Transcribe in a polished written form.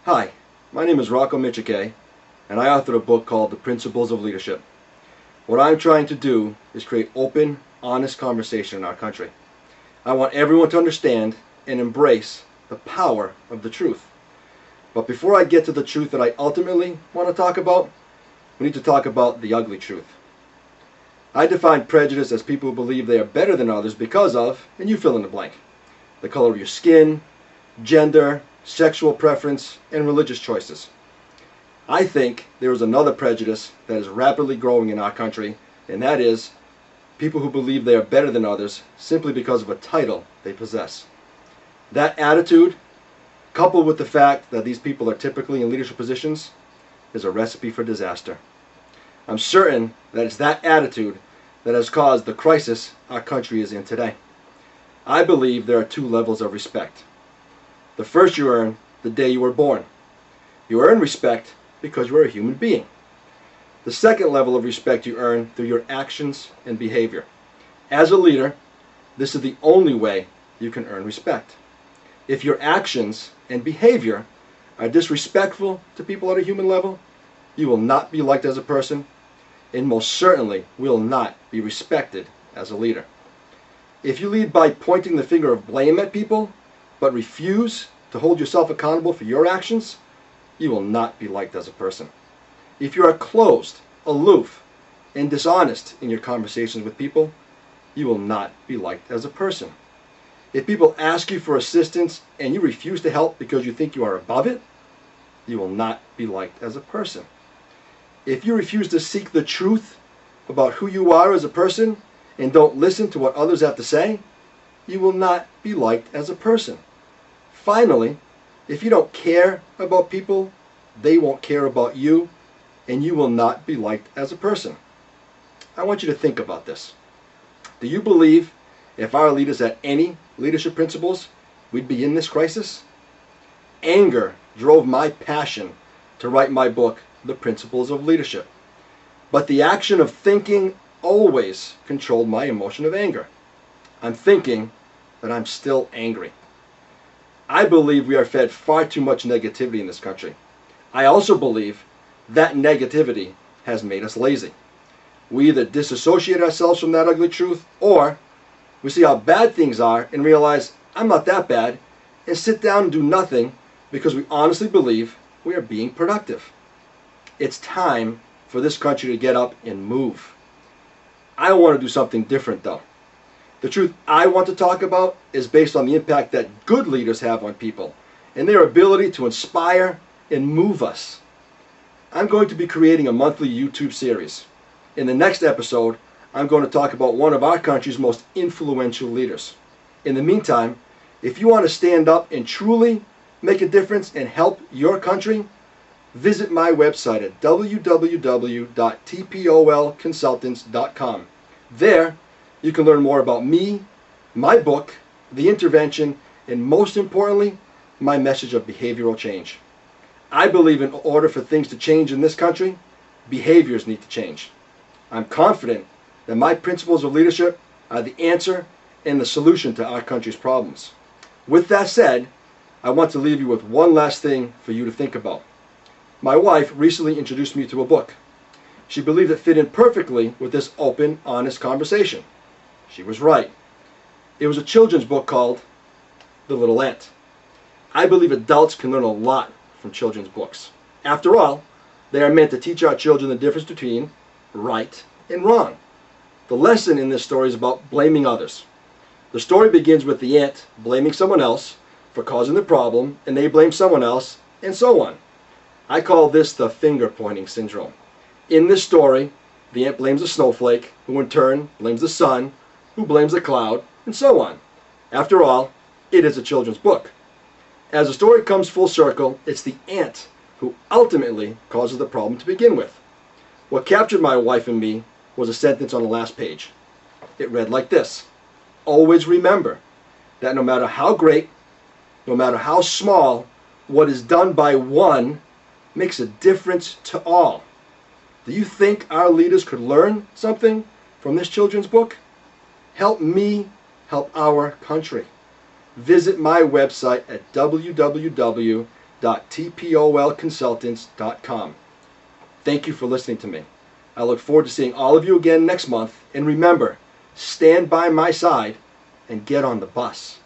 Hi, my name is Rocco Michike, and I authored a book called The Principles of Leadership. What I'm trying to do is create open, honest conversation in our country. I want everyone to understand and embrace the power of the truth. But before I get to the truth that I ultimately want to talk about, we need to talk about the ugly truth. I define prejudice as people who believe they are better than others because of, and you fill in the blank, the color of your skin, gender, sexual preference, and religious choices. I think there is another prejudice that is rapidly growing in our country, and that is people who believe they are better than others simply because of a title they possess. That attitude, coupled with the fact that these people are typically in leadership positions, is a recipe for disaster. I'm certain that it's that attitude that has caused the crisis our country is in today. I believe there are two levels of respect. The first you earn the day you were born. You earn respect because you are a human being. The second level of respect you earn through your actions and behavior. As a leader, this is the only way you can earn respect. If your actions and behavior are disrespectful to people at a human level, you will not be liked as a person, and most certainly will not be respected as a leader. If you lead by pointing the finger of blame at people, but refuse to hold yourself accountable for your actions, you will not be liked as a person. If you are closed, aloof, and dishonest in your conversations with people, you will not be liked as a person. If people ask you for assistance and you refuse to help because you think you are above it, you will not be liked as a person. If you refuse to seek the truth about who you are as a person and don't listen to what others have to say, you will not be liked as a person. Finally, if you don't care about people, they won't care about you, and you will not be liked as a person. I want you to think about this. Do you believe if our leaders had any leadership principles, we'd be in this crisis? Anger drove my passion to write my book, The Principles of Leadership. But the action of thinking always controlled my emotion of anger. I'm thinking that I'm still angry. I believe we are fed far too much negativity in this country. I also believe that negativity has made us lazy. We either disassociate ourselves from that ugly truth, or we see how bad things are and realize I'm not that bad, and sit down and do nothing because we honestly believe we are being productive. It's time for this country to get up and move. I want to do something different though. The truth I want to talk about is based on the impact that good leaders have on people and their ability to inspire and move us. I'm going to be creating a monthly YouTube series. In the next episode, I'm going to talk about one of our country's most influential leaders. In the meantime, if you want to stand up and truly make a difference and help your country, visit my website at www.tpolconsultants.com. There, you can learn more about me, my book, the intervention, and most importantly, my message of behavioral change. I believe in order for things to change in this country, behaviors need to change. I'm confident that my principles of leadership are the answer and the solution to our country's problems. With that said, I want to leave you with one last thing for you to think about. My wife recently introduced me to a book. She believed it fit in perfectly with this open, honest conversation. She was right. It was a children's book called The Little Ant. I believe adults can learn a lot from children's books. After all, they are meant to teach our children the difference between right and wrong. The lesson in this story is about blaming others. The story begins with the ant blaming someone else for causing the problem, and they blame someone else, and so on. I call this the finger-pointing syndrome. In this story, the ant blames a snowflake, who in turn blames the sun, who blames a cloud, and so on. After all, it is a children's book. As the story comes full circle, it's the ant who ultimately causes the problem to begin with. What captured my wife and me was a sentence on the last page. It read like this: always remember that no matter how great, no matter how small, what is done by one makes a difference to all. Do you think our leaders could learn something from this children's book? Help me help our country. Visit my website at www www.tpolconsultants.com. Thank you for listening to me. I look forward to seeing all of you again next month. And remember, stand by my side and get on the bus.